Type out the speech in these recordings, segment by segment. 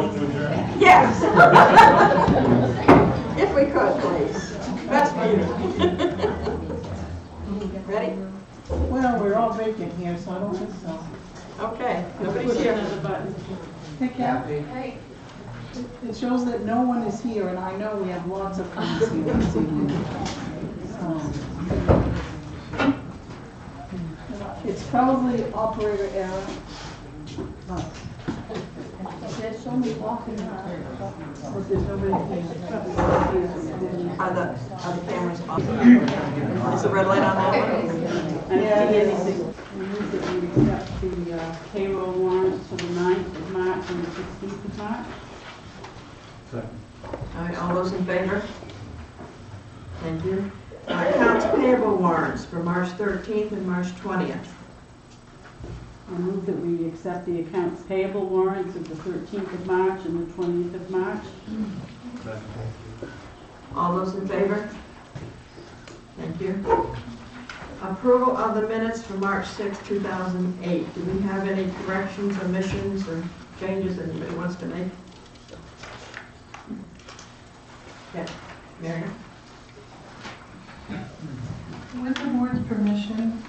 motion to adjourn? Yes. If we could, please. That's me. Ready? Well, we're all vacant here, so I don't think so. Okay, nobody's here. Hey, Kathy. Hey. It shows that no one is here, and I know we have lots of friends here this evening. It's probably operator error. There's somebody walking around. But there's nobody here. Are the cameras on? Is the red light on that one? Yeah, it is. We move that we accept the payroll warrants for the 9th of March and the 16th of March. Second. All right, all those in favor? Thank you. Accounts payable warrants for March 13th and March 20th. I move that we accept the accounts payable warrants of the 13th of March and the 20th of March. Second. All those in favor? Thank you. Approval of the minutes for March 6, 2008. Do we have any corrections, omissions, or changes that anybody wants to make? Okay, Marion? With the board's permission,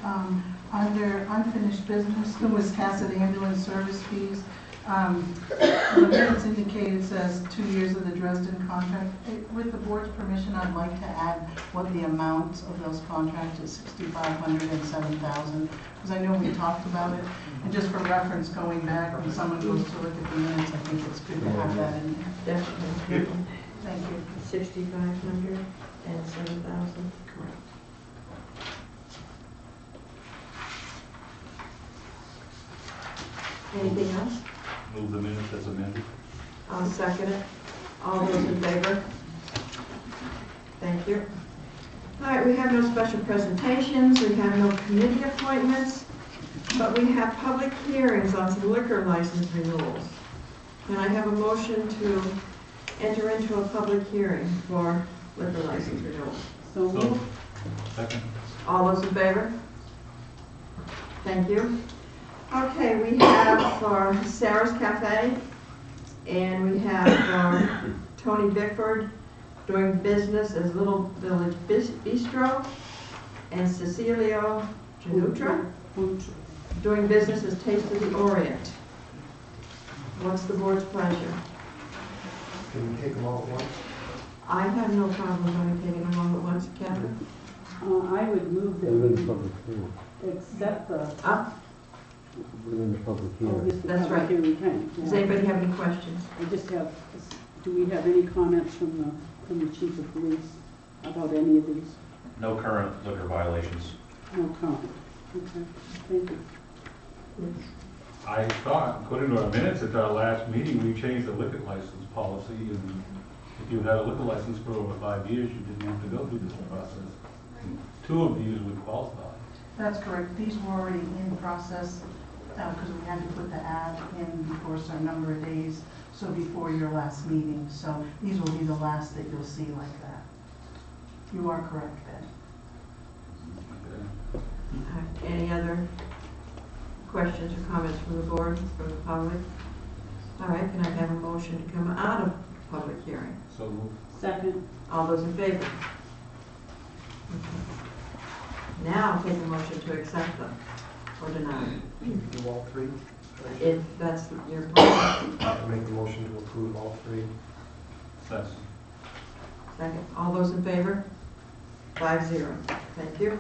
under unfinished business, the Wiscasset ambulance service fees, the minutes indicate it says 2 years of the Dresden contract. With the board's permission, I'd like to add what the amount of those contracts is, $6,500 and $7,000, because I know we talked about it. And just for reference, going back, when someone goes to look at the minutes, I think it's good to have that in there. Definitely. Thank you. 6,500 and 7,000. Correct. Anything else? Move the minutes as amended. I'll second it. All those in favor? Thank you. All right, we have no special presentations, we have no committee appointments, but we have public hearings on some liquor license renewals. Can I have a motion to enter into a public hearing for liquor license renewals? So moved. Second. All those in favor? Thank you. Okay, we have for Sarah's Cafe, and we have for Tony Bickford doing business as Little Village Bistro, and Cecilio Janutra doing business as Taste of the Orient. What's the board's pleasure? Can we take them all at once? I have no problem with only taking them all at once, Kevin. I would move that We're in the we public hearing. accept the... We're in the public hearing. Yes, the That's public right. hearing thing, Does yeah. anybody have any questions? I just have, do we have any comments from the chief of police about any of these? No current liquor violations. No comment. Okay, thank you. I thought, according to our minutes at our last meeting, we changed the liquor license policy, and if you had a liquor license for over 5 years, you didn't have to go through this process. And 2 of these would qualify. That's correct. These were already in process because we had to put the ad in before a certain number of days, so before your last meeting. So these will be the last that you'll see like that. You are correct, Ben. Any other questions or comments from the board, from the public? All right, can I have a motion to come out of public hearing? So move. Second. All those in favor? Now I'll take a motion to accept them or deny. Do all three? If that's your plan. I make the motion to approve all three. That's Second. All those in favor? 5-0. Thank you.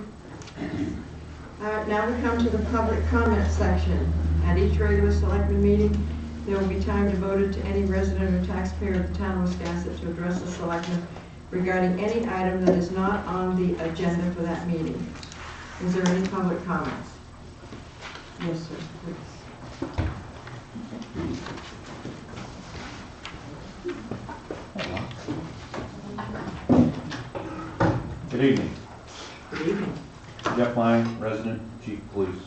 All right, now we come to the public comment section. At each regular selectman meeting, there will be time devoted to any resident or taxpayer of the town of Wiscasset to address the selectman regarding any item that is not on the agenda for that meeting. Is there any public comments? Yes, sir, please. Good evening. Good evening. Jeff Lang, resident, chief of police.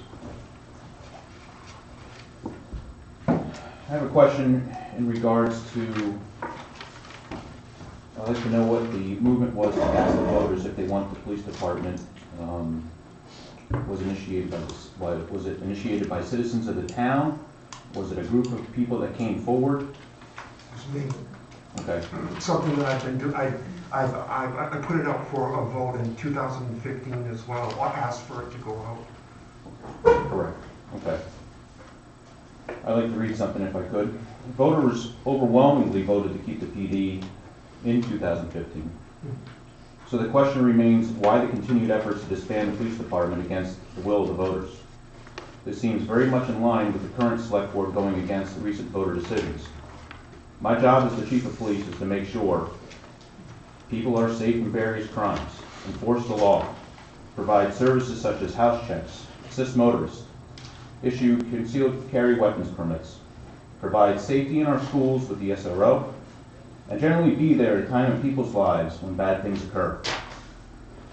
I have a question in regards to, I'd like to know what the movement was to ask the voters if they want the police department was it initiated by citizens of the town? Was it a group of people that came forward? me. Okay, Something that I've been doing, I put it up for a vote in 2015 as well, or asked for it to go out. correct, okay. I'd like to read something if I could. Voters overwhelmingly voted to keep the PD in 2015. So the question remains, why the continued efforts to disband the police department against the will of the voters? This seems very much in line with the current select board going against the recent voter decisions. My job as the chief of police is to make sure people are safe from various crimes, enforce the law, provide services such as house checks, assist motorists, issue concealed carry weapons permits, provide safety in our schools with the SRO, and generally be there at a time in people's lives when bad things occur.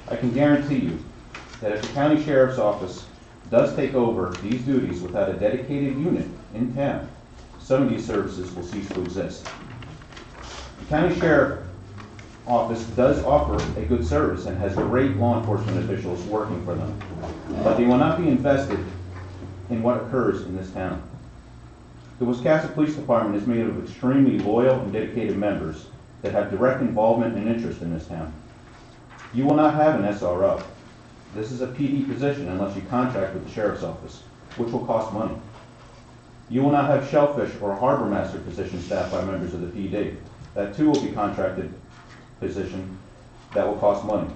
I can guarantee you that if the county sheriff's office does take over these duties without a dedicated unit in town, some of these services will cease to exist. The county sheriff office does offer a good service and has great law enforcement officials working for them, but they will not be invested in what occurs in this town. The Wiscasset Police Department is made of extremely loyal and dedicated members that have direct involvement and interest in this town. You will not have an SRO. This is a PD position unless you contract with the sheriff's office, which will cost money. You will not have shellfish or harbor master position staffed by members of the PD. That too will be contracted position that will cost money.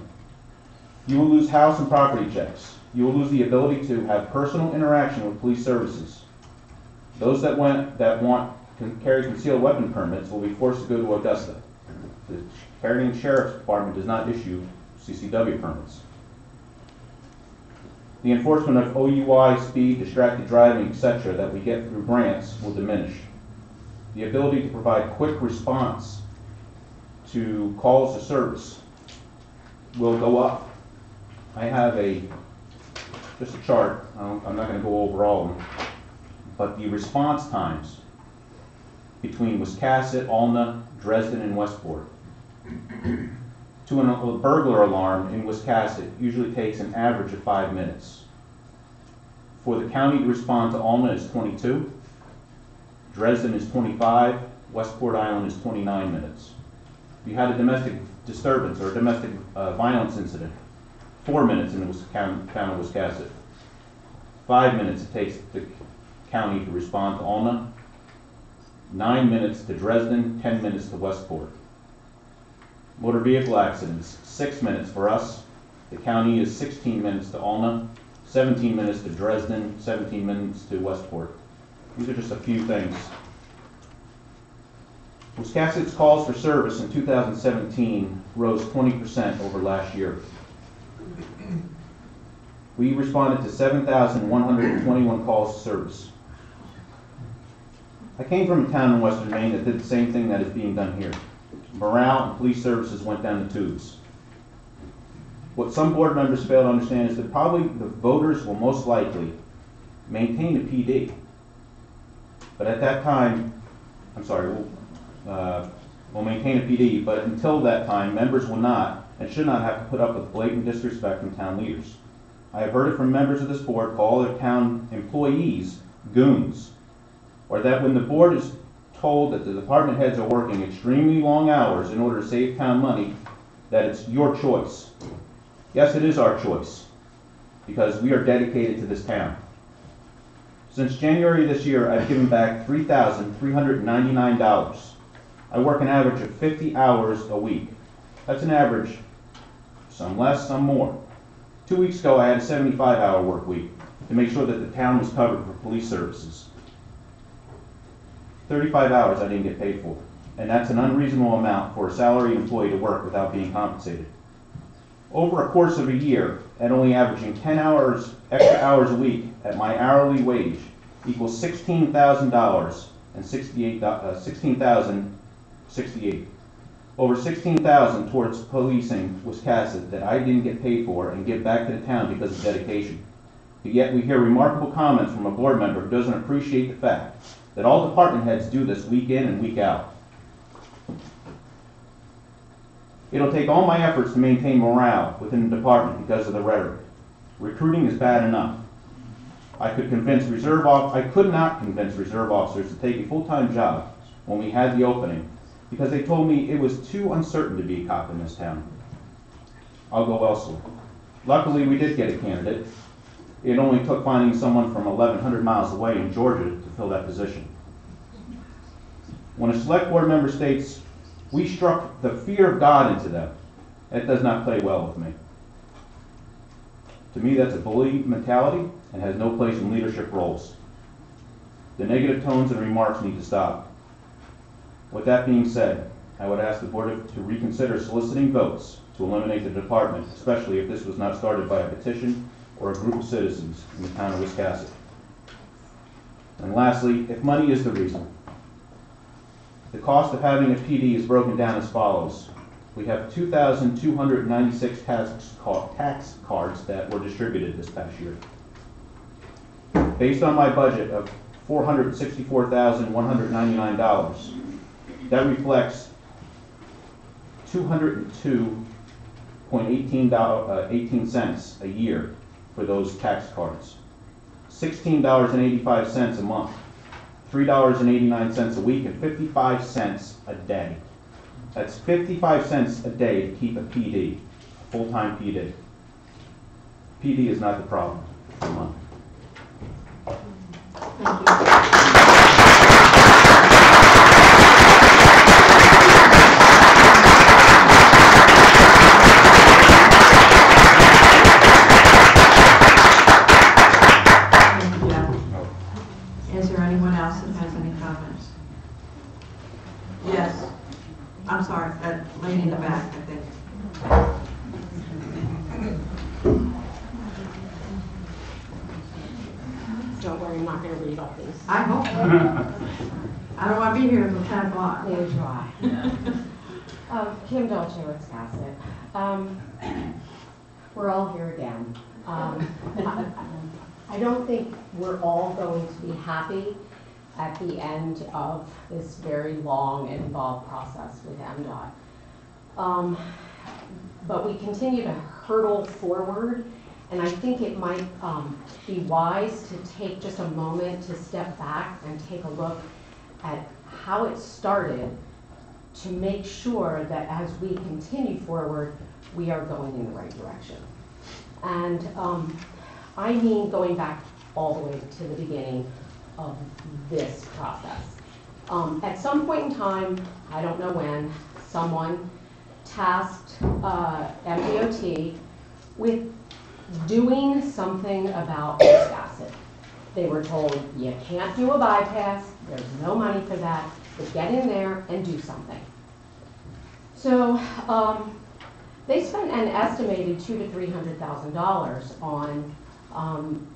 You will lose house and property checks. You will lose the ability to have personal interaction with police services. Those that want to carry concealed weapon permits will be forced to go to Augusta. The Carrying Sheriff's Department does not issue CCW permits. The enforcement of OUI, speed, distracted driving, etc. that we get through grants will diminish. The ability to provide quick response to calls to service will go up. I have just a chart. I'm not going to go over all of them, but the response times between Wiscasset, Alna, Dresden, and Westport to a burglar alarm in Wiscasset usually takes an average of 5 minutes. For the county to respond to Alna is 22, Dresden is 25, Westport Island is 29 minutes. If you had a domestic disturbance or a domestic violence incident, 4 minutes in the town of Wiscasset. 5 minutes it takes the county to respond to Alna, 9 minutes to Dresden, 10 minutes to Westport. Motor vehicle accidents, 6 minutes for us. The county is 16 minutes to Alna, 17 minutes to Dresden, 17 minutes to Westport. These are just a few things. Wiscasset's calls for service in 2017 rose 20% over last year. We responded to 7,121 calls to service. I came from a town in western Maine that did the same thing that is being done here. Morale and police services went down the tubes. What some board members fail to understand is that probably the voters will most likely maintain a PD. But at that time, we'll maintain a PD, but until that time, members will not and should not have to put up with blatant disrespect from town leaders. I have heard it from members of this board call their town employees goons, or that when the board is told that the department heads are working extremely long hours in order to save town money, that it's your choice. Yes, it is our choice, because we are dedicated to this town. Since January of this year, I've given back $3,399. I work an average of 50 hours a week. That's an average, some less, some more. 2 weeks ago, I had a 75-hour work week to make sure that the town was covered for police services. 35 hours I didn't get paid for, and that's an unreasonable amount for a salaried employee to work without being compensated. Over a course of a year, at only averaging 10 hours, extra hours a week at my hourly wage equals $16,000 and $16,068. Over $16,000 towards policing Wiscasset that I didn't get paid for and give back to the town because of dedication. But yet we hear remarkable comments from a board member who doesn't appreciate the fact that all department heads do this week in and week out. It'll take all my efforts to maintain morale within the department because of the rhetoric. Recruiting is bad enough. I could not convince reserve officers to take a full-time job when we had the opening, because they told me it was too uncertain to be a cop in this town. I'll go elsewhere. Luckily, we did get a candidate. It only took finding someone from 1,100 miles away in Georgia to fill that position. When a select board member states, "We struck the fear of God into them," that does not play well with me. To me, that's a bully mentality and has no place in leadership roles. The negative tones and remarks need to stop. With that being said, I would ask the board to reconsider soliciting votes to eliminate the department, especially if this was not started by a petition or a group of citizens in the town of Wiscasset. And lastly, if money is the reason, the cost of having a PD is broken down as follows. We have 2,296 tax cards that were distributed this past year. Based on my budget of $464,199, that reflects $202.18 a year for those tax cards, $16.85 a month, $3.89 a week, and 55 cents a day. That's 55 cents a day to keep a PD, a full-time PD. PD is not the problem, it's the money. Thank you. Is there anyone else that has any comments? Yes. I'm sorry, that lady in the back, I think. Don't worry, I'm not going to read all these. I hope so. I don't want to be here until 10 o'clock. Neither do I. Kim Dolce, Wiscasset. We're all here again. I don't think we're all going to be happy at the end of this very long and involved process with MDOT. But we continue to hurtle forward, and I think it might be wise to take just a moment to step back and take a look at how it started to make sure that as we continue forward, we are going in the right direction. And I mean going back all the way to the beginning of this process. At some point in time, I don't know when, someone tasked MDOT with doing something about Wiscasset. They were told, you can't do a bypass, there's no money for that, but get in there and do something. So they spent an estimated $200,000 to $300,000 on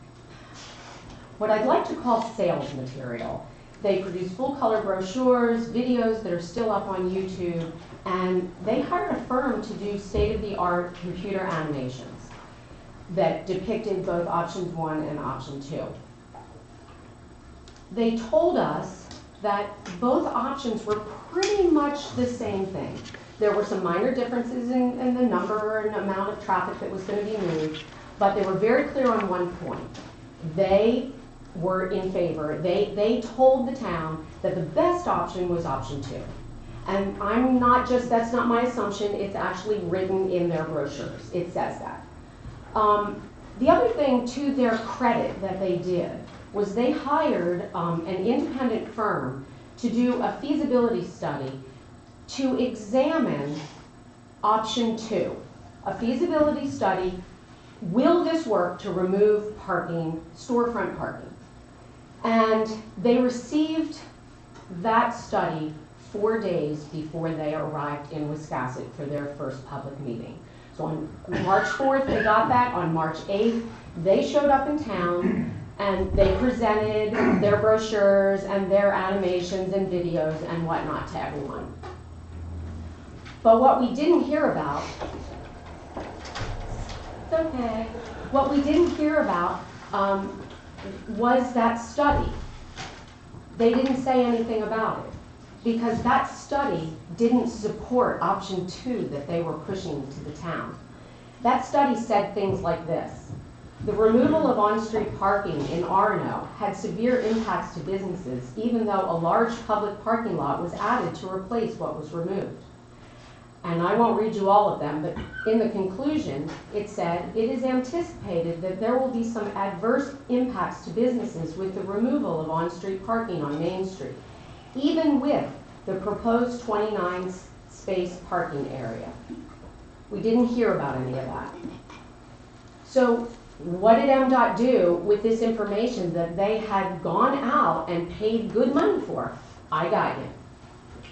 what I'd like to call sales material. They produced full-color brochures, videos that are still up on YouTube, and they hired a firm to do state-of-the-art computer animations that depicted both options 1 and option 2. They told us that both options were pretty much the same thing. There were some minor differences in the number and amount of traffic that was going to be moved, but they were very clear on one point. They were in favor. They told the town that the best option was option 2. And I'm not just, that's not my assumption, it's actually written in their brochures. It says that. The other thing to their credit that they did was they hired an independent firm to do a feasibility study to examine option 2. A feasibility study, will this work to remove parking, storefront parking? And they received that study 4 days before they arrived in Wiscasset for their first public meeting. So on March 4th, they got that. On March 8th, they showed up in town and they presented their brochures and their animations and videos and whatnot to everyone. But what we didn't hear about, it's okay, what we didn't hear about was that study. They didn't say anything about it because that study didn't support option 2 that they were pushing to the town. That study said things like this. The removal of on-street parking in Orono had severe impacts to businesses, even though a large public parking lot was added to replace what was removed. And I won't read you all of them, but in the conclusion, it said, it is anticipated that there will be some adverse impacts to businesses with the removal of on-street parking on Main Street, even with the proposed 29 space parking area. We didn't hear about any of that. So what did MDOT do with this information that they had gone out and paid good money for? I got you.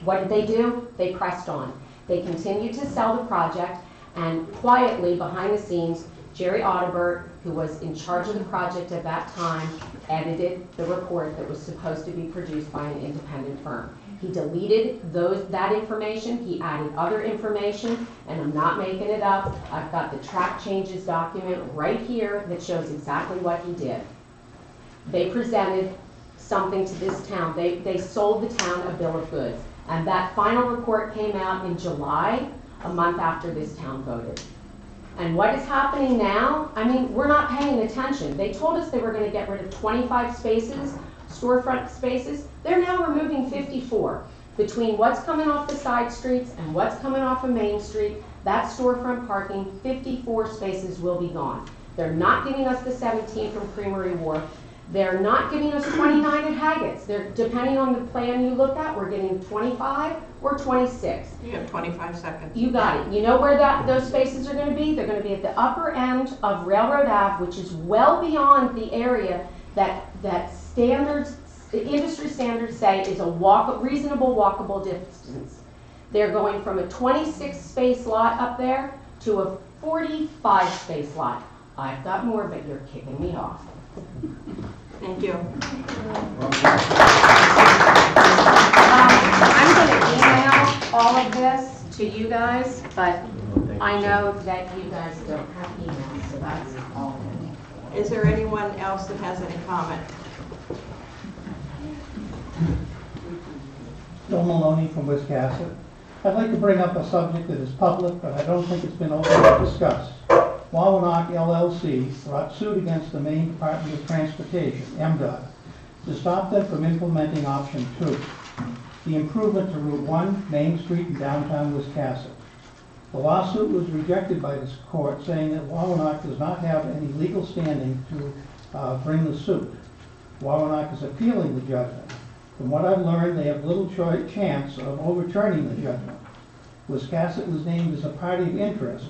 What did they do? They pressed on. They continued to sell the project, and quietly behind the scenes, Jerry Audibert, who was in charge of the project at that time, edited the report that was supposed to be produced by an independent firm. He deleted that information, he added other information, and I'm not making it up. I've got the track changes document right here that shows exactly what he did. They presented something to this town. They sold the town a bill of goods. And that final report came out in July, a month after this town voted. And what is happening now? I mean, we're not paying attention. They told us they were going to get rid of 25 spaces, storefront spaces. They're now removing 54. Between what's coming off the side streets and what's coming off of Main Street, that storefront parking, 54 spaces will be gone. They're not giving us the 17 from Creamery Wharf. They're not giving us 29 at Haggett's. They're, depending on the plan you look at, we're getting 25 or 26. You have 25 seconds. You got it. You know where those spaces are going to be? They're going to be at the upper end of Railroad Ave, which is well beyond the area that standards, the industry standards say is a reasonable walkable distance. They're going from a 26 space lot up there to a 45 space lot. I've got more, but you're kicking me off. Thank you. I'm going to email all of this to you guys, but I know that you guys don't have emails, so that's all. Is there anyone else that has any comment? Bill Maloney from Wiscasset. I'd like to bring up a subject that is public, but I don't think it's been openly discussed. Wawanock LLC brought suit against the Maine Department of Transportation, MDOT, to stop them from implementing option 2, the improvement to Route 1, Main Street in downtown Wiscasset. The lawsuit was rejected by this court, saying that Wawanock does not have any legal standing to bring the suit. Wawanock is appealing the judgment. From what I've learned, they have little chance of overturning the judgment. Wiscasset was named as a party of interest,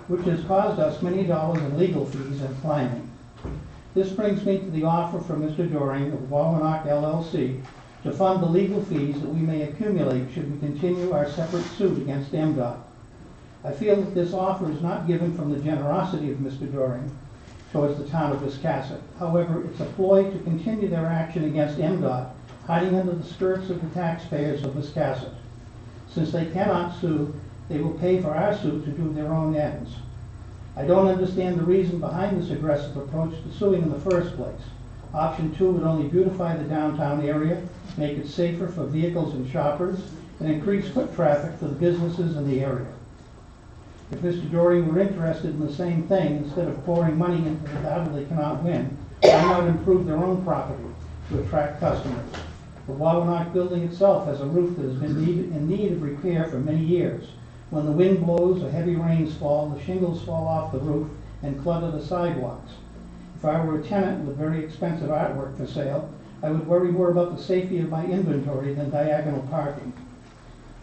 which has caused us many dollars in legal fees and climbing. This brings me to the offer from Mr. Doring of Wawanock LLC to fund the legal fees that we may accumulate should we continue our separate suit against MDOT. I feel that this offer is not given from the generosity of Mr. Doring towards the town of Wiscasset. However, it's a ploy to continue their action against MDOT, hiding under the skirts of the taxpayers of Wiscasset. Since they cannot sue, they will pay for our suit to do their own ends. I don't understand the reason behind this aggressive approach to suing in the first place. Option 2 would only beautify the downtown area, make it safer for vehicles and shoppers, and increase foot traffic for the businesses in the area. If Mr. Doring were interested in the same thing, instead of pouring money into the battle they cannot win, why not improve their own property to attract customers? The Wawanock building itself has a roof that has been in need of repair for many years. When the wind blows or heavy rains fall, the shingles fall off the roof and clutter the sidewalks. If I were a tenant with very expensive artwork for sale, I would worry more about the safety of my inventory than diagonal parking.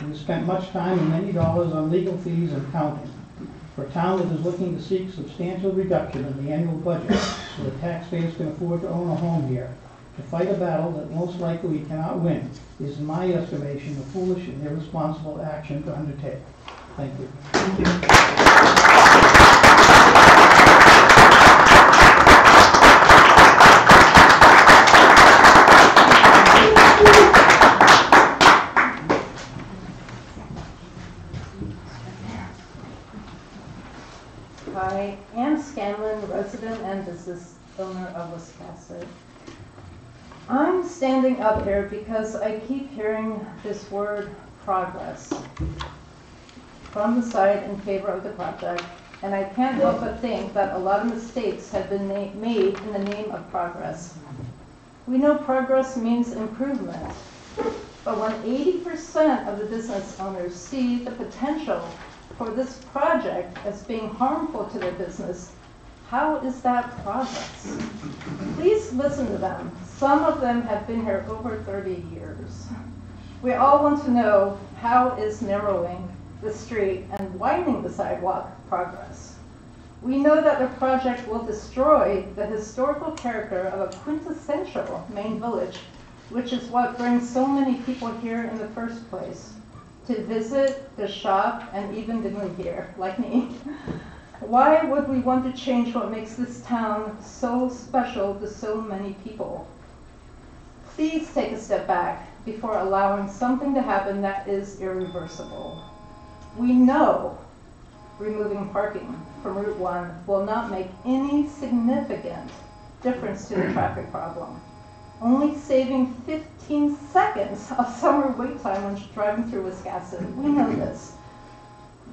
We've spent much time and many dollars on legal fees and counting. For a town that is looking to seek substantial reduction in the annual budget so that taxpayers can afford to own a home here, to fight a battle that most likely we cannot win is, in my estimation, a foolish and irresponsible action to undertake. Thank you. Thank you. Hi, Ann Scanlon, resident and business owner of Wiscasset. I'm standing up here because I keep hearing this word progress from the side in favor of the project, and I can't help but think that a lot of mistakes have been made in the name of progress. We know progress means improvement, but when 80% of the business owners see the potential for this project as being harmful to their business, how is that progress? Please listen to them. Some of them have been here over 30 years. We all want to know, how is narrowing the street and widening the sidewalk progress? We know that the project will destroy the historical character of a quintessential Maine village, which is what brings so many people here in the first place, to visit, to shop, and even to move here, like me. Why would we want to change what makes this town so special to so many people? Please take a step back before allowing something to happen that is irreversible. We know removing parking from Route 1 will not make any significant difference to the traffic problem, only saving 15 seconds of summer wait time when driving through Wiscasset. We know this.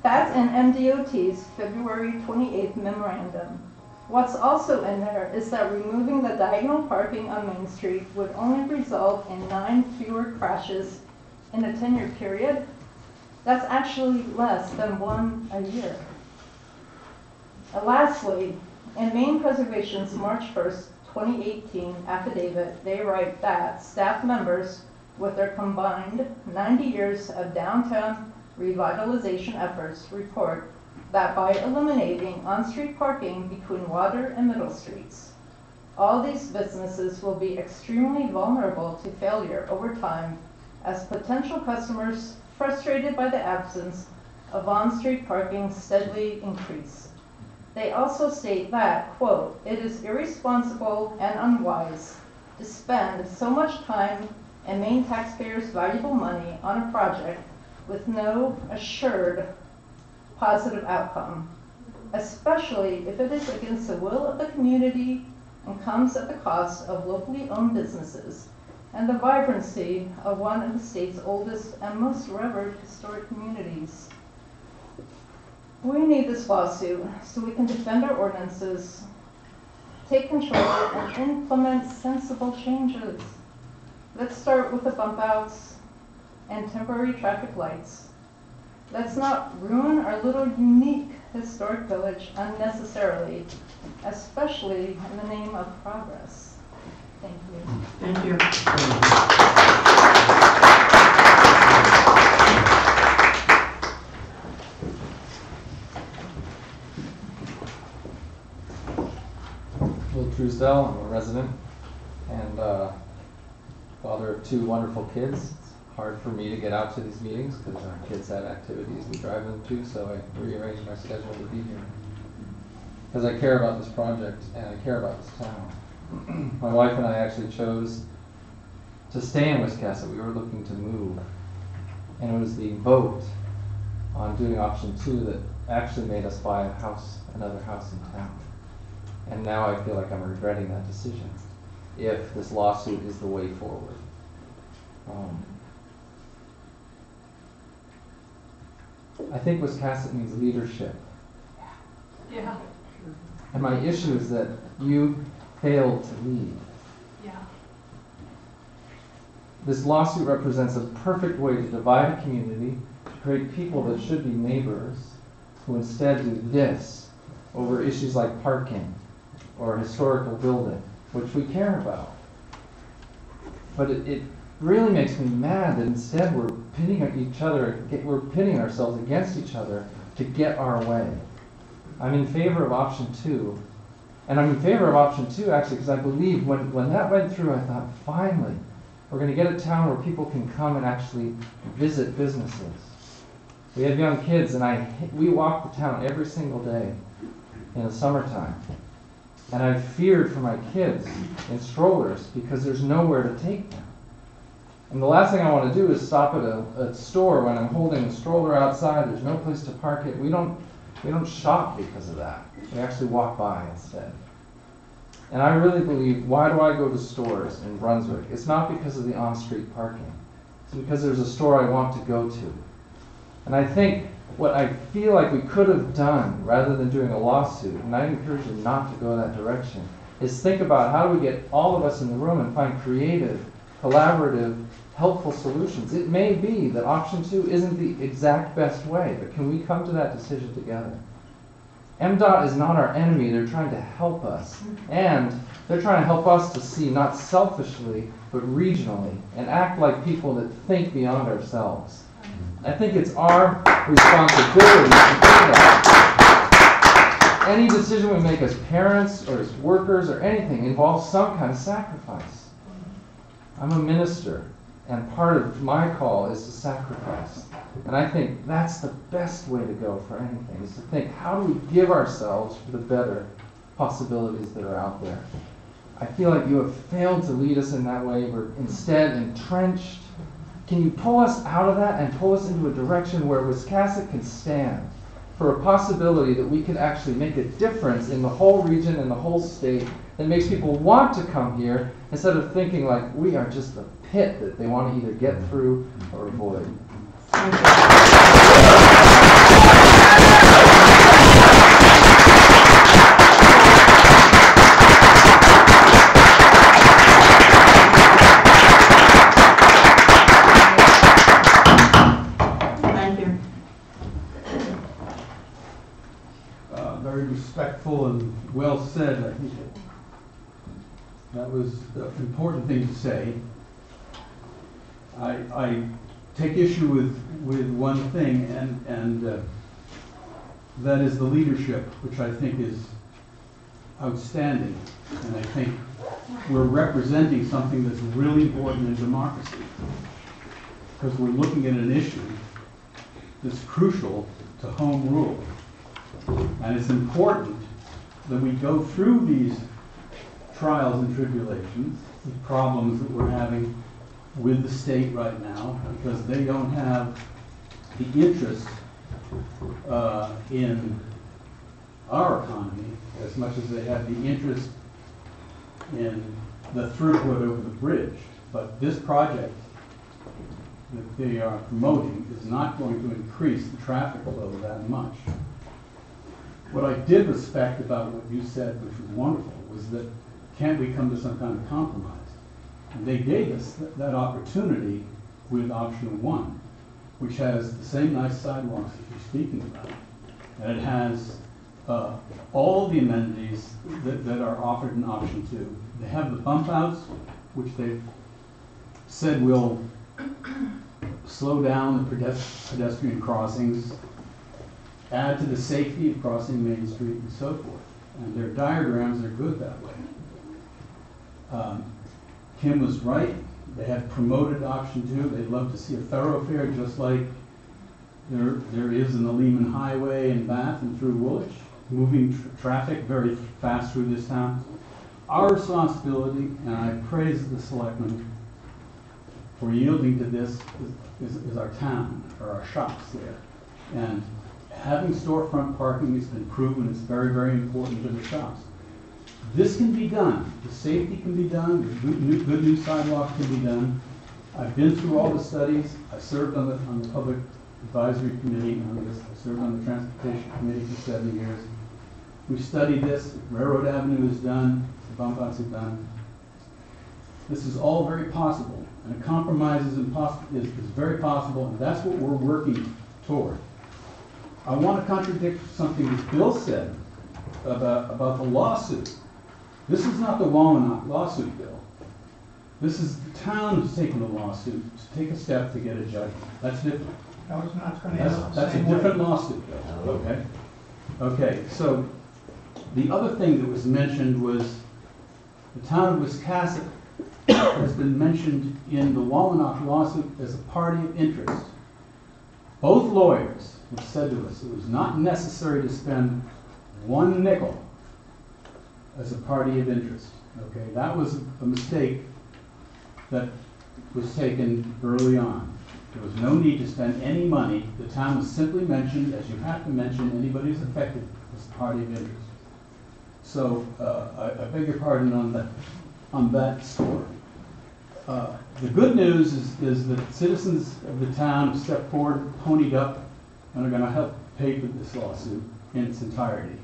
That's in MDOT's February 28th memorandum. What's also in there is that removing the diagonal parking on Main Street would only result in 9 fewer crashes in a 10-year period. That's actually less than 1 a year. Lastly, in Maine Preservation's March 1st, 2018 affidavit, they write that staff members, with their combined 90 years of downtown revitalization efforts, report that by eliminating on-street parking between Water and Middle Streets, all these businesses will be extremely vulnerable to failure over time as potential customers, frustrated by the absence of on-street parking, steadily increase. They also state that, quote, "It is irresponsible and unwise to spend so much time and Maine taxpayers' valuable money on a project with no assured positive outcome, especially if it is against the will of the community and comes at the cost of locally owned businesses and the vibrancy of one of the state's oldest and most revered historic communities." We need this lawsuit so we can defend our ordinances, take control, and implement sensible changes. Let's start with the bump outs and temporary traffic lights. Let's not ruin our little unique historic village unnecessarily, especially in the name of progress. Thank you. Thank you. Will Truesdell, I'm a resident and father of 2 wonderful kids. It's hard for me to get out to these meetings because our kids have activities we drive them to, so I rearranged my schedule to be here. Because I care about this project and I care about this town. My wife and I actually chose to stay in Wiscasset. We were looking to move. And it was the vote on doing option 2 that actually made us buy another house in town. And now I feel like I'm regretting that decision if this lawsuit is the way forward. I think Wiscasset needs leadership. Yeah, And my issue is that you failed to lead. yeah. This lawsuit represents a perfect way to divide a community, to create people that should be neighbors, who instead do this over issues like parking or historical building, which we care about. But it really makes me mad that instead we're pitting ourselves against each other to get our way. I'm in favor of option 2. And I'm in favor of option 2 actually because I believe when that went through, I thought, finally, we're going to get a town where people can come and actually visit businesses. We have young kids, and we walk the town every single day in the summertime. And I feared for my kids in strollers because there's nowhere to take them. And the last thing I want to do is stop at a store when I'm holding a stroller outside. There's no place to park it. We don't shop because of that. We actually walk by instead. And I really believe, why do I go to stores in Brunswick? It's not because of the on-street parking. It's because there's a store I want to go to. And I think What I feel like we could have done, rather than doing a lawsuit, and I encourage you not to go that direction, is think about how do we get all of us in the room and find creative, collaborative, helpful solutions. It may be that option 2 isn't the exact best way, but can we come to that decision together? MDOT is not our enemy, they're trying to help us. And they're trying to help us to see not selfishly, but regionally, and act like people that think beyond ourselves. I think it's our responsibility to do that. Any decision we make as parents or as workers or anything involves some kind of sacrifice. I'm a minister, and part of my call is to sacrifice. And I think that's the best way to go for anything, is to think, how do we give ourselves for the better possibilities that are out there? I feel like you have failed to lead us in that way. We're instead entrenched. Can you pull us out of that and pull us into a direction where Wiscasset can stand for a possibility that we can actually make a difference in the whole region and the whole state that makes people want to come here instead of thinking like we are just a pit that they want to either get through or avoid? Thank you. Very respectful and well said. I think that was an important thing to say. I take issue with one thing, and that is the leadership, which I think is outstanding. And I think we're representing something that's really important in democracy, because we're looking at an issue that's crucial to home rule. And it's important that we go through these trials and tribulations, the problems that we're having with the state right now, because they don't have the interest in our economy as much as they have the interest in the throughput over the bridge. But this project that they are promoting is not going to increase the traffic flow that much. What I did respect about what you said, which was wonderful, was that can't we come to some kind of compromise? And they gave us that opportunity with option 1, which has the same nice sidewalks that you're speaking about. And it has all the amenities that are offered in option 2. They have the bump outs, which they've said will slow down the pedestrian crossings, add to the safety of crossing Main Street and so forth. And their diagrams are good that way. Kim was right. They had promoted option 2. They'd love to see a thoroughfare just like there is in the Lehman Highway in Bath and through Woolwich, moving traffic very fast through this town. Our responsibility, and I praise the selectmen for yielding to this, is our town, or our shops there. And having storefront parking has been proven is very, very important to the shops. This can be done. The safety can be done. The good new sidewalks can be done. I've been through all the studies. I served on the Public Advisory Committee on this. I served on the Transportation Committee for 7 years. We've studied this. Railroad Avenue is done. The bump outs are done. This is all very possible. And a compromise is very possible, and that's what we're working toward. I want to contradict something that Bill said about the lawsuit. This is not the Wallanock lawsuit, Bill. This is the town who's taken the lawsuit to take a step to get a judgment. That's different. I was not going to ask. That's a different lawsuit, Bill. Okay? Okay, so the other thing that was mentioned was the town of Wiscasset has been mentioned in the Wallanock lawsuit as a party of interest. Both lawyers have said to us it was not necessary to spend one nickel as a party of interest. Okay, that was a mistake that was taken early on. There was no need to spend any money. The town was simply mentioned, as you have to mention anybody who's affected, as a party of interest. So I beg your pardon on that score. The good news is that citizens of the town have stepped forward, ponied up, and are gonna help pay for this lawsuit in its entirety.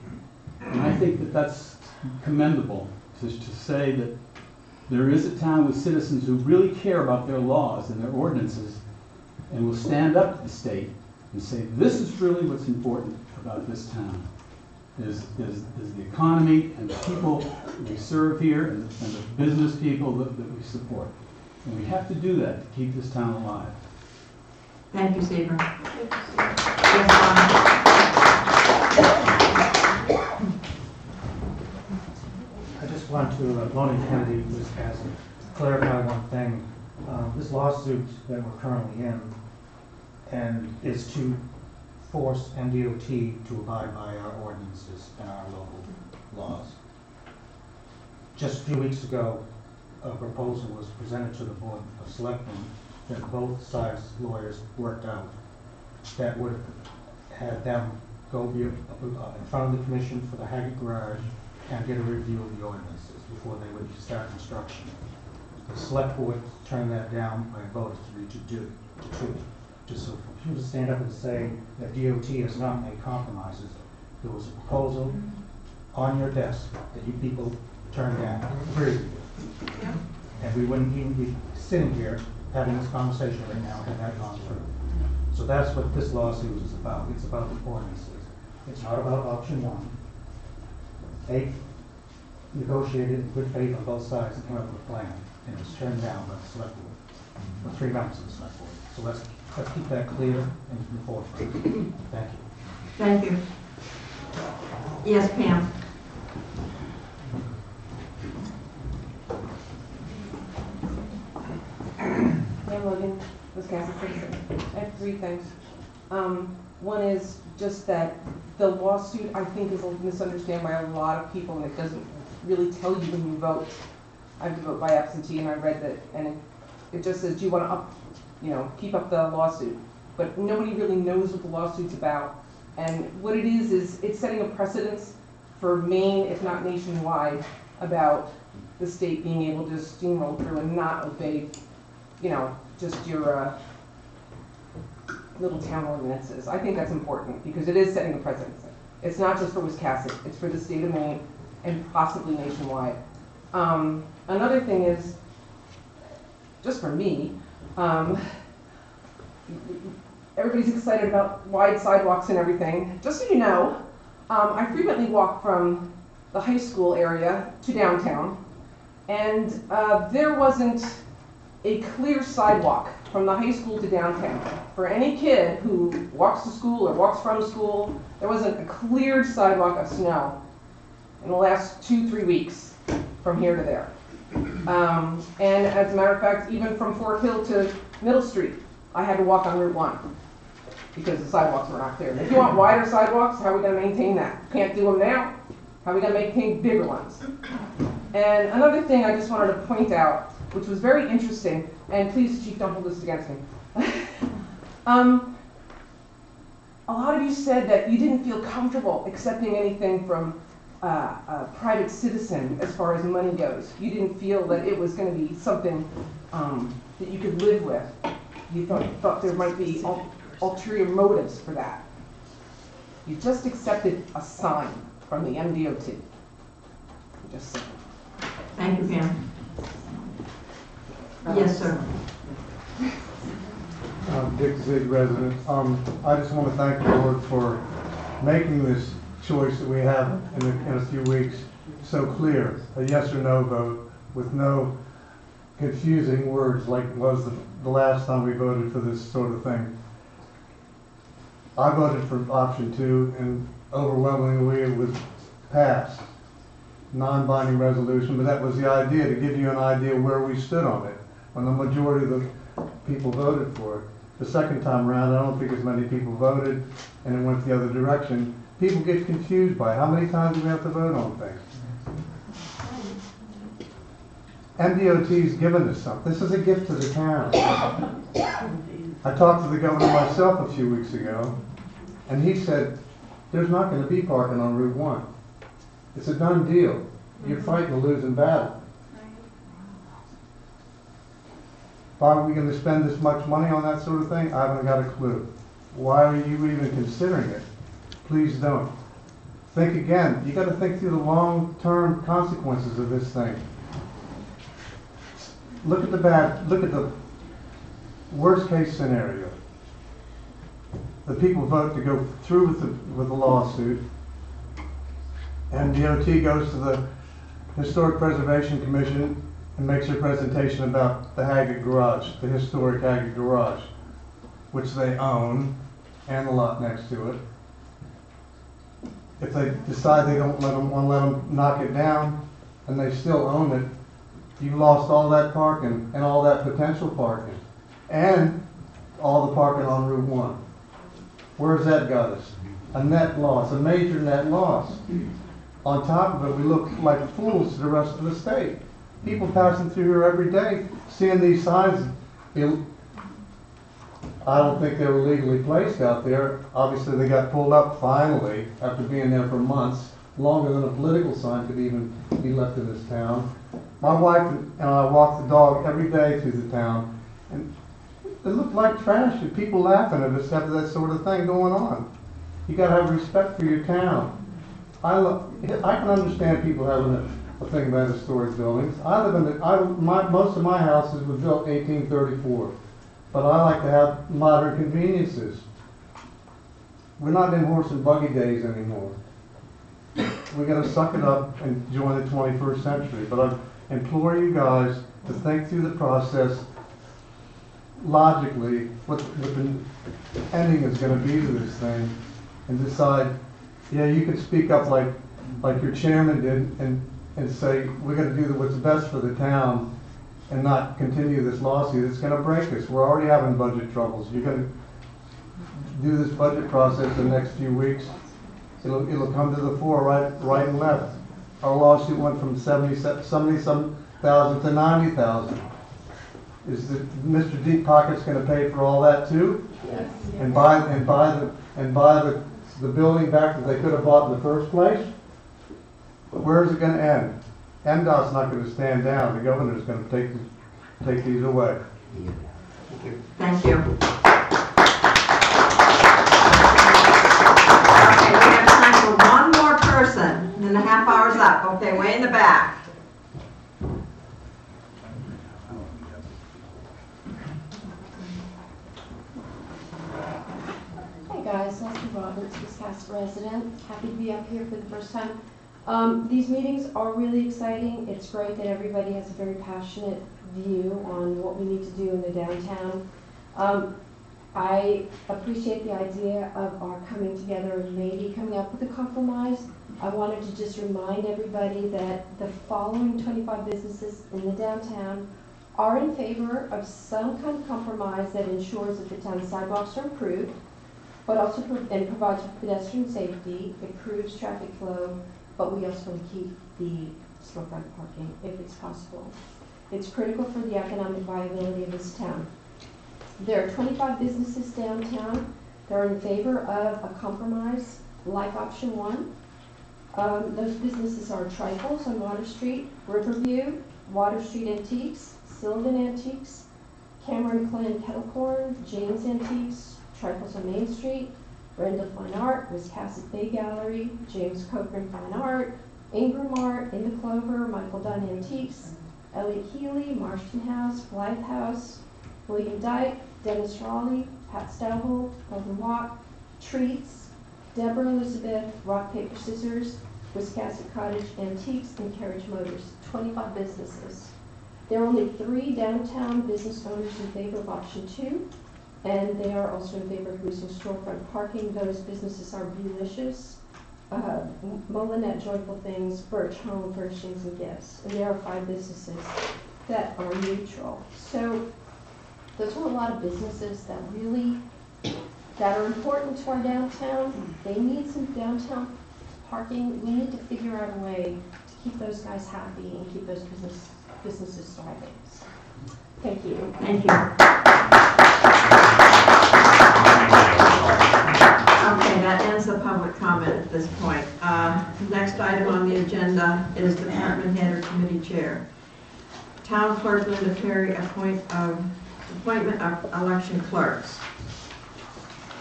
And I think that that's commendable to say that there is a town with citizens who really care about their laws and their ordinances and will stand up to the state and say, this is really what's important about this town, is the economy and the people we serve here and the business people that we support. And we have to do that to keep this town alive. Thank you, Saber. I just want to, Lonnie Kennedy, just as clarify one thing. This lawsuit that we're currently in and is to force MDOT to abide by our ordinances and our local laws. Just a few weeks ago, a proposal was presented to the Board of Selectmen that both sides' lawyers worked out that would have them go in front of the commission for the Haggard Garage and get a review of the ordinances before they would start construction. The select board turned that down by a vote of 3-2. Just so for you to stand up and say that DOT has not made compromises, there was a proposal on your desk that you people turned down, three. And we wouldn't even be sitting here having this conversation right now had that gone through. So that's what this lawsuit is about. It's about the ordinances. It's not about option one. They negotiated in good faith on both sides and came up with a plan, and it was turned down by the select board, the 3 members of the select board. So let's keep that clear and move forward. Thank you. Thank you. Yes, Pam. Pam Logan, Wisconsin citizen. I have 3 things. One is just that the lawsuit, I think, is misunderstood by a lot of people, and it doesn't really tell you when you vote. I have to vote by absentee, and I read that, and it just says, do you want to keep up the lawsuit? But nobody really knows what the lawsuit's about. And what it is it's setting a precedence for Maine, if not nationwide, about the state being able to steamroll through and not obey, just your little town ordinances. I think that's important because it is setting a precedent. It's not just for Wisconsin, it's for the state of Maine and possibly nationwide. Another thing is, just for me, everybody's excited about wide sidewalks and everything. Just so you know, I frequently walk from the high school area to downtown, and there wasn't a clear sidewalk from the high school to downtown. For any kid who walks to school or walks from school, there wasn't a cleared sidewalk of snow in the last 2-3 weeks from here to there. And as a matter of fact, even from Fort Hill to Middle Street, I had to walk on Route 1 because the sidewalks were not clear. If you want wider sidewalks, how are we going to maintain that? Can't do them now. How are we going to maintain bigger ones? And another thing I just wanted to point out, which was very interesting, and please, Chief, don't hold this against me. A lot of you said that you didn't feel comfortable accepting anything from a private citizen as far as money goes. You didn't feel that it was going to be something that you could live with. You thought there might be ulterior motives for that. You just accepted a sign from the MDOT. Just saying. Thank you, Pam. Yes, sir. Dick Zig, resident. I just want to thank the board for making this choice that we have in a few weeks so clear, a yes or no vote with no confusing words like was the last time we voted for this sort of thing. I voted for option 2 and overwhelmingly it was passed. Non-binding resolution, but that was the idea, to give you an idea where we stood on it when the majority of the people voted for it. The second time around, I don't think as many people voted and it went the other direction. People get confused by it. How many times do we have to vote on things? MDOT's given us something. This is a gift to the town. I talked to the governor myself a few weeks ago, and he said, there's not going to be parking on Route 1. It's a done deal. You're fighting a losing battle. Why are we going to spend this much money on that sort of thing? I haven't got a clue. Why are you even considering it? Please don't. Think again. You gotta think through the long-term consequences of this thing. Look at the worst-case scenario. The people vote to go through with the lawsuit, and DOT goes to the Historic Preservation Commission and makes their presentation about the Haggard Garage, the historic Haggard Garage, which they own, and the lot next to it. If they decide they don't want to let them knock it down, and they still own it, you've lost all that parking and all that potential parking, and all the parking on Route 1. Where's that got us? A net loss, a major net loss. On top of it, we look like fools to the rest of the state. People passing through here every day, seeing these signs. I don't think they were legally placed out there. Obviously, they got pulled up finally after being there for months, longer than a political sign could even be left in this town. My wife and I walk the dog every day through the town, and it looked like trash and people laughing at us after that sort of thing going on. You got to have respect for your town. I can understand people having a thing about historic buildings. Most of my houses were built 1834, but I like to have modern conveniences. We're not in horse and buggy days anymore. We got to suck it up and join the 21st century. But I implore you guys to think through the process logically, what the ending is going to be to this thing, and decide. Yeah, you could speak up like your chairman did and say, we're going to do what's best for the town and not continue this lawsuit. It's going to break us. We're already having budget troubles. You're going to do this budget process in the next few weeks. It'll come to the fore right and left. Our lawsuit went from 70-some thousand to 90,000. Is Mr. Deep Pockets going to pay for all that too? Yes. And buy the building back that they could have bought in the first place? Where is it going to end? MDOT's not going to stand down. The governor's going to take these away. Thank you. Okay, we have time for one more person, and then the half hour's up. Okay, way in the back. Hey guys, Leslie Roberts, Wiscasset resident. Happy to be up here for the first time. These meetings are really exciting. It's great that everybody has a very passionate view on what we need to do in the downtown. I appreciate the idea of our coming together and maybe coming up with a compromise. I wanted to just remind everybody that the following 25 businesses in the downtown are in favor of some kind of compromise that ensures that the town sidewalks are improved, but also provides pedestrian safety, improves traffic flow, but we also want to keep the storefront parking if it's possible. It's critical for the economic viability of this town. There are 25 businesses downtown that are in favor of a compromise like option 1. Those businesses are Trifles on Water Street, Riverview, Water Street Antiques, Sylvan Antiques, Cameron Clan Kettlecorn, James Antiques, Trifles on Main Street, Brenda Fine Art, Wiscasset Bay Gallery, James Cochran Fine Art, Ingram Art, In the Clover, Michael Dunn Antiques, Elliot Healy, Marston House, Blythe House, William Dyke, Dennis Raleigh, Pat Stauble, Golden Walk, Treats, Deborah Elizabeth, Rock Paper Scissors, Wiscasset Cottage Antiques, and Carriage Motors. 25 businesses. There are only 3 downtown business owners in favor of option 2. And they are also in favor of using storefront parking. Those businesses are Bulicious, Molinette Joyful Things, Birch Home Furnishings and Gifts. And there are 5 businesses that are neutral. So those are a lot of businesses that are important to our downtown. They need some downtown parking. We need to figure out a way to keep those guys happy and keep those businesses thriving. So, thank you. Thank you. Okay, that ends the public comment at this point. Next item on the agenda is department head or committee chair. Town clerk Linda Perry appointment of election clerks.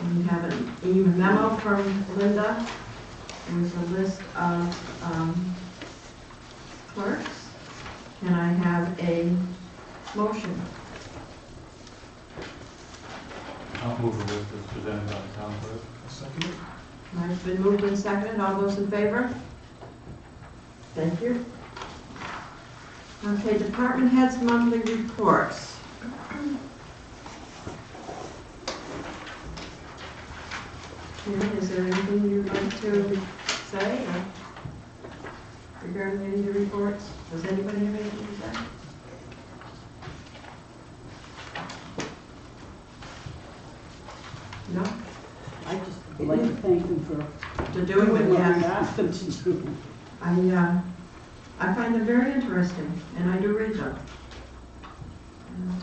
We have an memo from Linda with a list of clerks. Can I have a motion? I'll move the list as presented by the town clerk. Second it? It's been moved and seconded. All those in favor? Thank you. Okay, department heads monthly reports. Is there anything you'd like to say regarding any of the reports? Does anybody have anything to say? No? I just would like to thank them for To doing doing them, what we yes. asked them to do. I find them very interesting, and I do read them.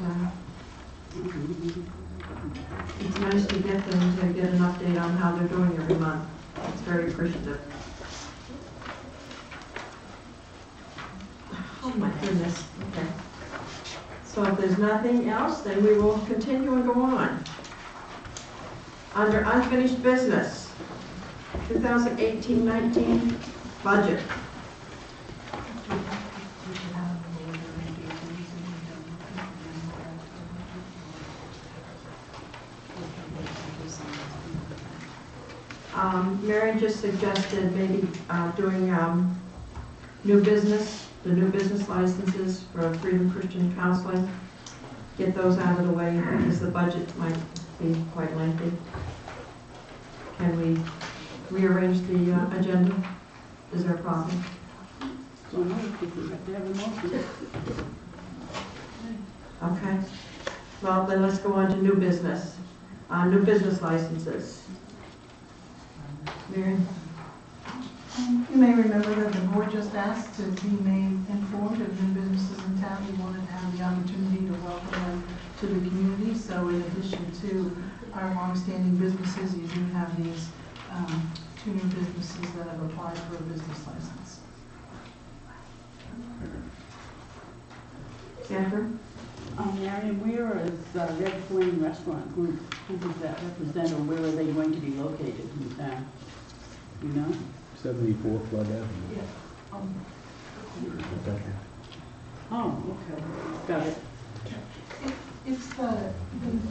And, it's nice to get them to get an update on how they're doing every month. It's very appreciative. Oh my goodness, okay. So if there's nothing else, then we will continue and go on. Under unfinished business, 2018-19 budget. Mary just suggested maybe doing new business, the new business licenses for Freedom Christian Counseling. Get those out of the way because the budget might be quite lengthy. Can we rearrange the agenda? Is there a problem? So no, if we have to have a motion. Okay. Well, then let's go on to new business. New business licenses. Mary? You may remember that the board just asked to be made informed of new businesses in town. We wanted to have the opportunity to welcome them to the community. So in addition to our longstanding businesses, you do have these two new businesses that have applied for a business license. Catherine? Marion, where is Red Flame Restaurant Group? Who does that represent, or where are they going to be located in town? You know? 74 Flood Avenue. Yeah. Oh, okay, got it. It's the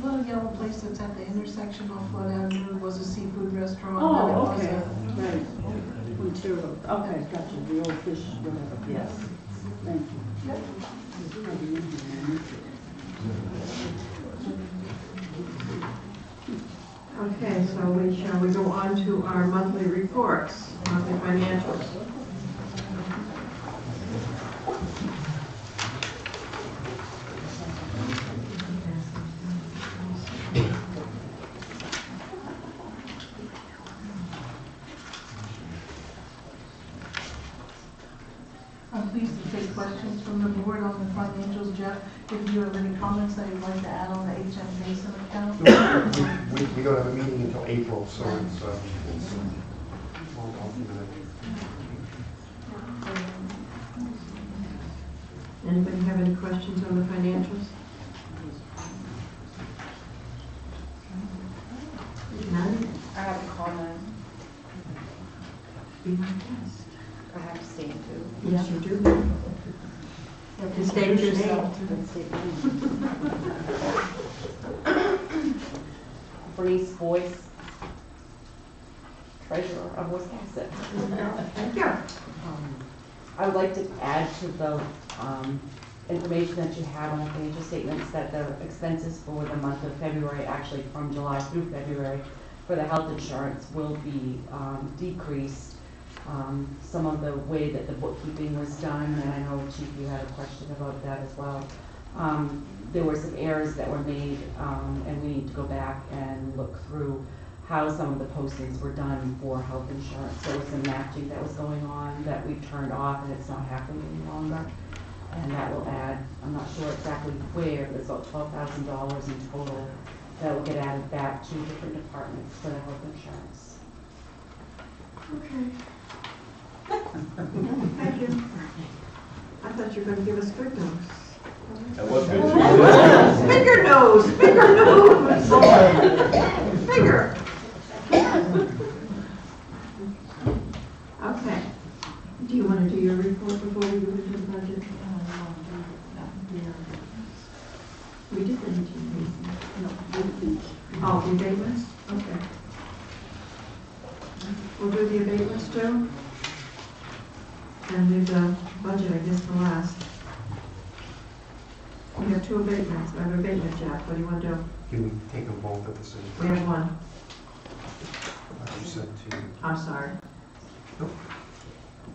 little yellow place that's at the intersection off Flood Avenue. It was a seafood restaurant. and it Oh, was okay, a- right. Material, okay, gotcha, the old fish, whatever, yes. Thank you. Yep. Okay, so shall we go on to our monthly reports, monthly financials? I'm pleased to take questions from the board on the financials. Jeff, if you have any comments that you'd like to add on the HM Basin account? We don't have a meeting until April, so it's we'll document Anybody have any questions on the financials? None? I have a comment. Be my guest. I have to state too. Yes, you do. You have to state your name. Bernice Boyce, treasurer of Wiscasset. Thank you. I would like to add to the information that you have on the financial statements that the expenses for the month of February, actually from July through February, for the health insurance will be decreased. Some of the way that the bookkeeping was done, and I know, Chief, you had a question about that as well. There were some errors that were made, and we need to go back and look through how some of the postings were done for health insurance. There was some matching that was going on that we've turned off, and it's not happening any longer. And that will add, I'm not sure exactly where, but it's about $12,000 in total that will get added back to different departments for the health insurance. Okay. Thank you. I thought you were going to give us good news. That was good. Bigger nose, bigger nose. bigger. Okay. Do you want to do your report before we go into the budget? We did the 18 days. Oh, the abatements? Okay. We'll do the abatements too. And leave the budget, I guess, for last. We have two abatements. I have an abatement, Jack. What do you want to do? Can we take them both at the same We time? have one. You said two. I'm sorry. Nope.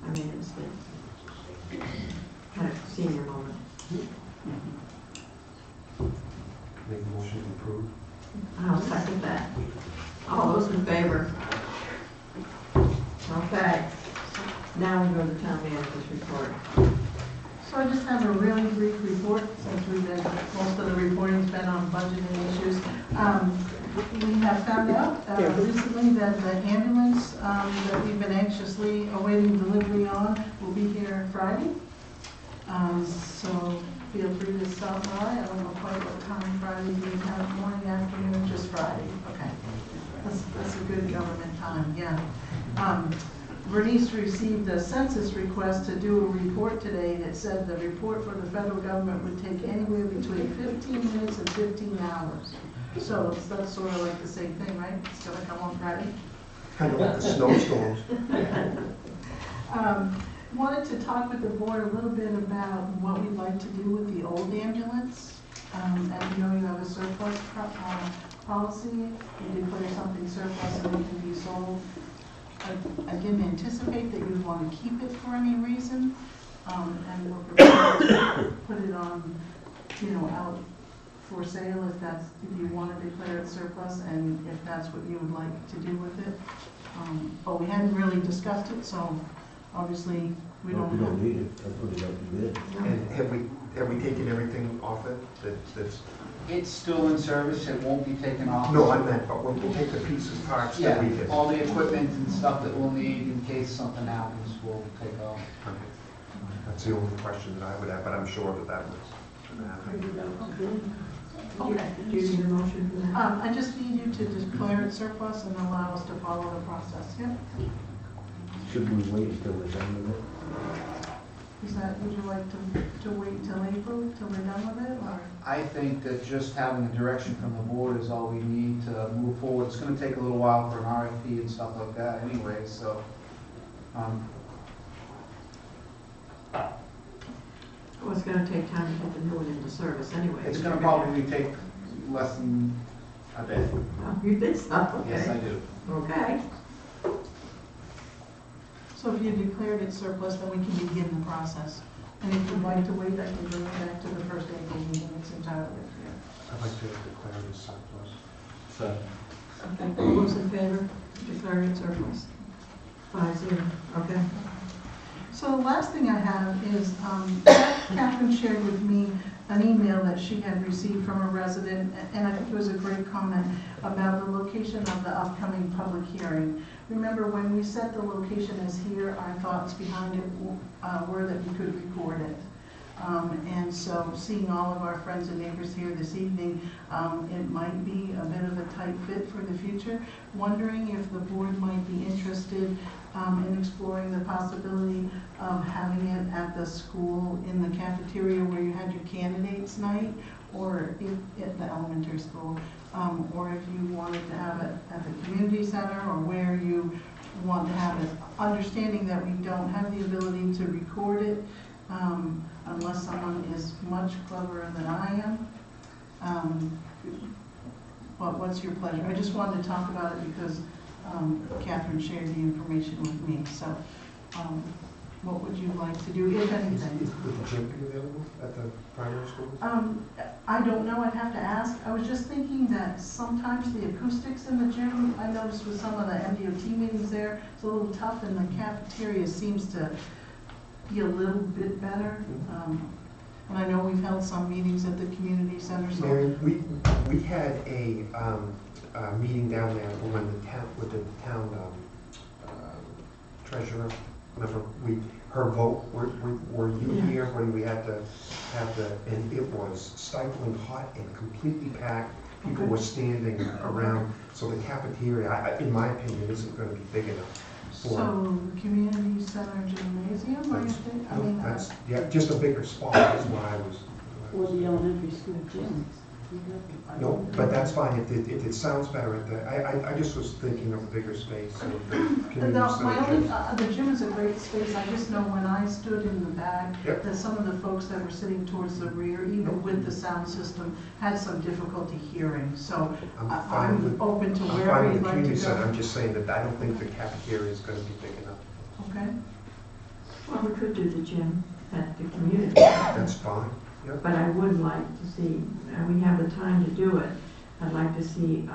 I made a mistake. Had a senior moment. Make a motion to approve. I'll second that. All those in favor? Okay. Now we go to the town manager's report. So I just have a really brief report, since most of the reporting's been on budgeting issues. We have found out recently that the ambulance that we've been anxiously awaiting delivery on will be here Friday. So feel free to stop by. I don't know quite what time Friday, do you have morning, afternoon, just Friday? Okay. That's a good government time, yeah. Bernice received a census request to do a report today that said the report for the federal government would take anywhere between 15 minutes and 15 hours. So that's sort of like the same thing, right? It's gonna come on Friday. Kind of like the snowstorms. Wanted to talk with the board a little bit about what we'd like to do with the old ambulance. As you know, you have a surplus policy. You declare something surplus and it can be sold. I didn't anticipate that you'd want to keep it for any reason, and we're prepared to put it on, out for sale if you want to declare it surplus, and if that's what you would like to do with it. But we hadn't really discussed it, so obviously we don't. If you don't need it, I'll put it up to bid. And have we taken everything off it that's? It's still in service, it won't be taken off. No, I meant, but we'll take the pieces, parts that we Yeah, can. all the equipment and stuff that we'll need in case something happens, we'll take off. Okay. That's the only question that I would have, but I'm sure that was gonna happen. Okay. Do you need a motion for that? I just need you to declare it surplus and allow us to follow the process, yeah? Should we wait until we're done with it? Would you like to wait till April, till we're done with it, or? I think that just having a direction from the board is all we need to move forward. It's gonna take a little while for an RFP and stuff like that anyway, so. Well, it's gonna take time to get the new one into service anyway. It's gonna probably take less than a day. Oh, you think so? Okay. Yes, I do. Okay. So if you declared it surplus, then we can begin the process. And if you'd like to wait, I can bring it back to the first April meeting, it's entirely up to you. I'd like to declare it as surplus. Second. Okay, all those in favor, declaring it surplus? 5-0, okay. So the last thing I have is, Catherine shared with me an email that she had received from a resident, and I think it was a great comment about the location of the upcoming public hearing. Remember, when we set the location as here, our thoughts behind it were that we could record it. And so seeing all of our friends and neighbors here this evening, it might be a bit of a tight fit for the future. Wondering if the board might be interested in exploring the possibility of having it at the school in the cafeteria where you had your candidates night, or if at the elementary school, or if you wanted to have it at the community center, or where you want to have it, understanding that we don't have the ability to record it unless someone is much cleverer than I am. What's your pleasure? I just wanted to talk about it because Catherine shared the information with me. So what would you like to do, if anything? Would the gym be available at the primary school? I don't know, I'd have to ask. I was just thinking that sometimes the acoustics in the gym, I noticed with some of the MDOT meetings there, it's a little tough, and the cafeteria seems to be a little bit better. And I know we've held some meetings at the community center, so. Mary, we had a meeting down there with the town treasurer. Remember, her vote, were you here when we had to have and it was stifling hot and completely packed. people were standing around, so the cafeteria, in my opinion, isn't gonna be big enough. So, community center gymnasium, I think, I mean, That's, yeah, just a bigger spot is what I was. Or the elementary school gym. No, but that's fine, if it sounds better at the, I just was thinking of a bigger space, so the community my center only, gym. the gym is a great space, I just know when I stood in the back, Yep. that some of the folks that were sitting towards the rear, even with the sound system, had some difficulty hearing, so I'm open to I'm wherever fine with you'd the like to community center, go. I'm just saying that I don't think the cafeteria is gonna be big enough. Okay, Well, we could do the gym at the community. That's fine, yep. But I would like to see, and we have the time to do it, I'd like to see,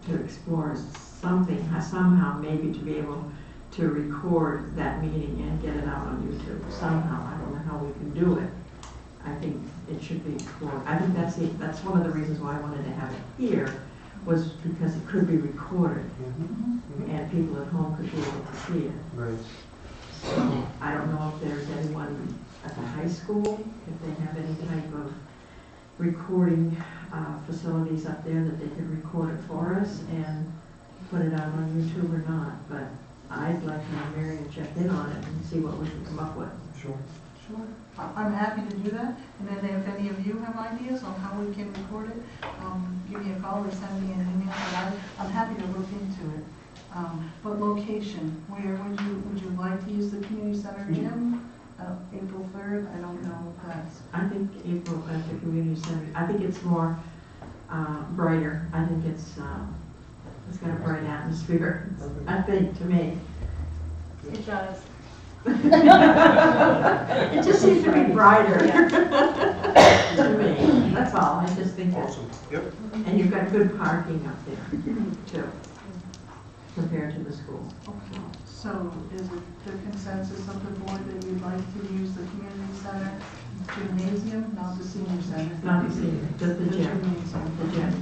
to explore something, somehow maybe to be able to record that meeting and get it out on YouTube somehow. I don't know how we can do it. I think it should be explored. I think that's one of the reasons why I wanted to have it here, was because it could be recorded and people at home could be able to see it. Right. So I don't know if there's anyone at the high school, if they have any type of recording facilities up there that they could record it for us and put it out on YouTube or not. But I'd like to have Marion check in on it and see what we can come up with. Sure. sure. I'm happy to do that, and then if any of you have ideas on how we can record it, give me a call or send me an email, and I'm happy to look into it. But location, where would you like to use the community center gym? April 3rd, I don't know if that's. I think April at the community center, I think it's more brighter. I think it's got a bright atmosphere, I think, to me. It does. It just seems to be brighter to me, that's all. I just think that. Awesome, yep. And you've got good parking up there, too, compared to the school. So is it the consensus of the board that you'd like to use the community center gymnasium, not the senior center? Not the senior, just the gym. Gymnasium. The gym.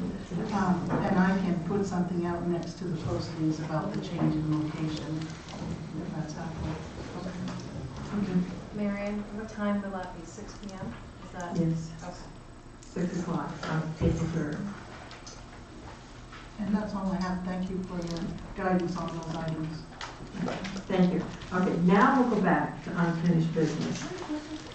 And I can put something out next to the postings about the change in location, if that's helpful. Okay. Marion, what time will that be, 6 p.m.? Is that? Yes. Okay. 6 o'clock on April 3rd. And that's all I have. Thank you for your guidance on those items. Thank you. Okay, now we'll go back to unfinished business.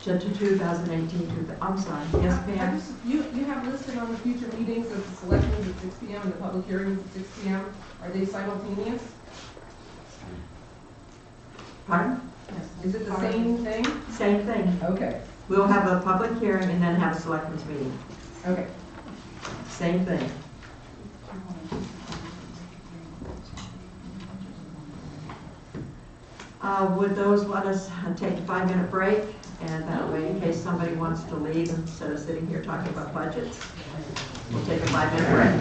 To 2018, I'm sorry, yes, Pam? You have listed on the future meetings of the selections at 6 p.m. and the public hearings at 6 p.m. Are they simultaneous? Pardon? Is it the same thing? Same thing. Okay. We'll have a public hearing and then have a selectmen's meeting. Okay. Same thing. Would those let us take a 5-minute break? And that way, in case somebody wants to leave, instead of sitting here talking about budgets, we'll take a 5-minute break.